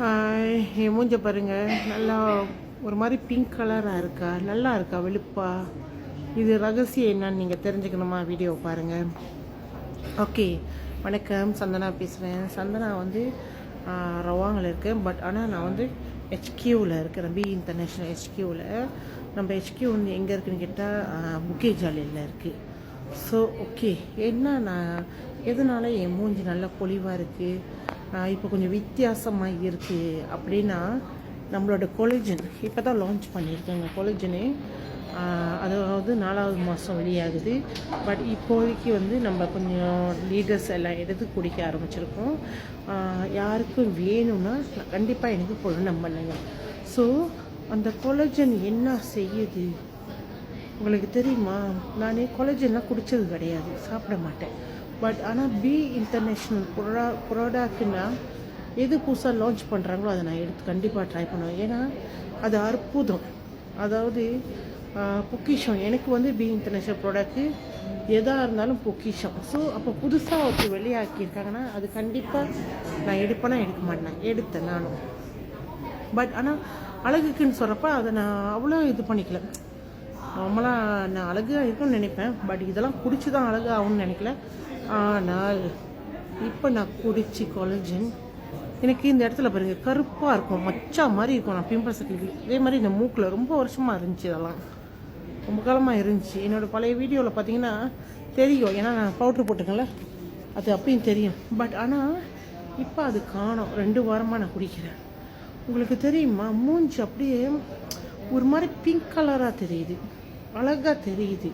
என் மூஞ்ச பாருங்க, நல்லா ஒரு மாதிரி பிங்க் கலராக இருக்கா, நல்லா இருக்கா வெளுப்பா. இது ரகசியம் என்னன்னு நீங்கள் தெரிஞ்சுக்கணுமா? வீடியோ பாருங்கள். ஓகே, வணக்கம், சந்தனா பேசுகிறேன். சந்தனா வந்து ரவாங்கில் இருக்கேன். பட் ஆனால் நான் வந்து ஹெச்கியூவில் இருக்கிறேன், பி இன்டர்நேஷ்னல் ஹெச்கியூவில். நம்ம ஹெச்கியூ வந்து எங்கே இருக்குதுன்னு கேட்டால் புக்கேஜாலியில் இருக்குது. ஸோ ஓகே, என்ன நான் எதனால என் மூஞ்சி நல்லா பொலிவாக இருக்குது, இப்போ கொஞ்சம் வித்தியாசமாக இருக்குது அப்படின்னா, நம்மளோட கொலஜன் இப்போ தான் லான்ச் பண்ணியிருக்காங்க. கொலஜனு அதாவது 4வது மாதம் வெளியாகுது. பட் இப்போதைக்கு வந்து நம்ம கொஞ்சம் லீடர்ஸ் எல்லாம் எடுத்து குடிக்க ஆரம்பிச்சிருக்கோம். யாருக்கும் வேணும்னா கண்டிப்பாக எனக்கு கொள்ளணும் பண்ணுங்க. ஸோ அந்த கொலஜன் என்ன செய்யுது உங்களுக்கு தெரியுமா? நான் கொலஜன்லாம் குடித்தது கிடையாது, சாப்பிட மாட்டேன். பட் ஆனால் பி இன்டர்நேஷ்னல் ப்ராடக்ட்னா எது புதுசாக லான்ச் பண்ணுறாங்களோ அதை நான் எடுத்து கண்டிப்பாக ட்ரை பண்ணுவேன். ஏன்னா அது அற்புதம், அதாவது பொக்கிஷம். எனக்கு வந்து பி இன்டர்நேஷ்னல் ப்ராடக்ட்டு எதாக இருந்தாலும் பொக்கிஷம். ஸோ அப்போ புதுசாக ஒரு வெளியாக்கியிருக்காங்கன்னா அது கண்டிப்பாக நான் எடுப்பேனா எடுக்க மாட்டேன். எடுத்தேன் நானும். பட் ஆனால் அழகுக்குன்னு சொல்கிறப்ப அதை நான் அவ்வளோ இது பண்ணிக்கல. நார்மலாக நான் அழகாக இருக்குன்னு நினைப்பேன். பட் இதெல்லாம் குடிச்சு தான் அழகாகும்னு நினைக்கல. ஆனால் இப்போ நான் குடிச்சு கொலஜன் எனக்கு இந்த இடத்துல பாருங்கள் கருப்பாக இருக்கும், மச்சா மாதிரி இருக்கும். நான் பிம்பிள்ஸ் இதே மாதிரி இந்த மூக்கில் ரொம்ப வருஷமாக இருந்துச்சு, இதெல்லாம் ரொம்ப காலமாக இருந்துச்சு. என்னோடய பழைய வீடியோவில் பார்த்தீங்கன்னா தெரியும், ஏன்னா நான் பவுட்ரு போட்டுக்கல, அது அப்பயும் தெரியும். பட் ஆனால் இப்போ அது காணோம். 2 வாரமாக நான் குடிக்கிறேன். உங்களுக்கு தெரியுமா, மூஞ்சி அப்படியே ஒரு மாதிரி பிங்க் கலராக தெரியுது, அழகாக தெரியுது.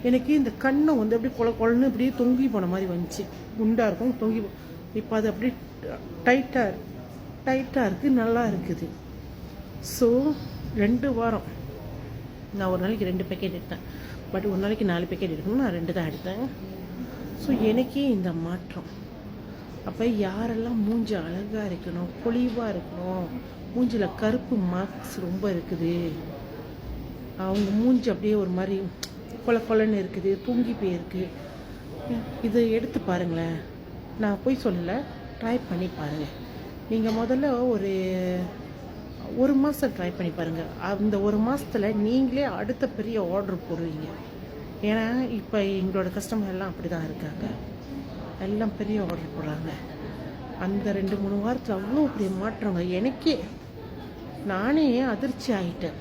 எனக்கு இந்த கண்ணை வந்து அப்படியே கொலன்னு அப்படியே தொங்கி போன மாதிரி வந்துச்சு. குண்டாக இருக்கும், தொங்கி. இப்போ அது அப்படியே டைட்டாக இருக்குது, நல்லா இருக்குது. ஸோ 2 வாரம் நான் ஒரு நாளைக்கு 2 பேக்கெட் எடுத்தேன். பட் ஒரு நாளைக்கு 4 பேக்கெட் எடுக்கணும், நான் 2 தான் எடுத்தேன். ஸோ எனக்கே இந்த மாற்றம். அப்போ யாரெல்லாம் மூஞ்சி அழகாக இருக்கணும், பொலிவாக இருக்கணும், மூஞ்சில் கருப்பு மார்க்ஸ் ரொம்ப இருக்குது, அவங்க மூஞ்சி அப்படியே ஒரு மாதிரி கொலன்னு இருக்குது, தூங்கி போயிருக்கு, இதை எடுத்து பாருங்களேன். நான் போய் சொல்லலை, ட்ரை பண்ணி பாருங்கள். நீங்கள் முதல்ல ஒரு மாதம் ட்ரை பண்ணி பாருங்கள். அந்த 1 மாதத்தில் நீங்களே அடுத்த பெரிய ஆர்டர் போடுவீங்க. ஏன்னா இப்போ எங்களோட கஸ்டமர் எல்லாம் அப்படி தான் இருக்காங்க, எல்லாம் பெரிய ஆர்டர் போடுறாங்க. அந்த 2-3 வாரத்தில் அவ்வளோ பெரிய மாற்றங்க. எனக்கே நானே அதிர்ச்சி ஆகிட்டேன்.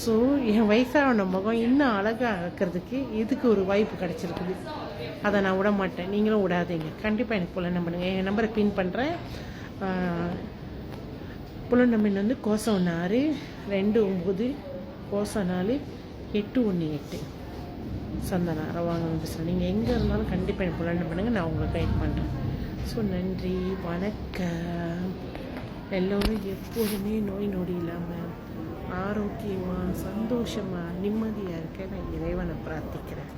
ஸோ என் வயசான முகம் இன்னும் அழகாக ஆக்கிறதுக்கு இதுக்கு ஒரு வாய்ப்பு கிடச்சிருக்குது. அதை நான் விட மாட்டேன், நீங்களும் விடாதீங்க. கண்டிப்பாக எனக்கு புலன் பண்ணுங்கள். என் நம்பரை பின் பண்ணுறேன். புலன் நம்பர் வந்து 9629 94 818 சந்தனா ரவாங்க பேசுகிறேன். நீங்கள் எங்கே இருந்தாலும் கண்டிப்பாக எனக்கு புலன் பண்ணுங்கள், நான் உங்களுக்கு கைட் பண்ணுறேன். ஸோ நன்றி, வணக்கம். எல்லோரும் எப்போதுமே நோய் நொடி இல்லாமல் ஆரோக்கியமாக சந்தோஷமாக நிம்மதியாக இருக்க நான் இறைவனை பிரார்த்திக்கிறேன்.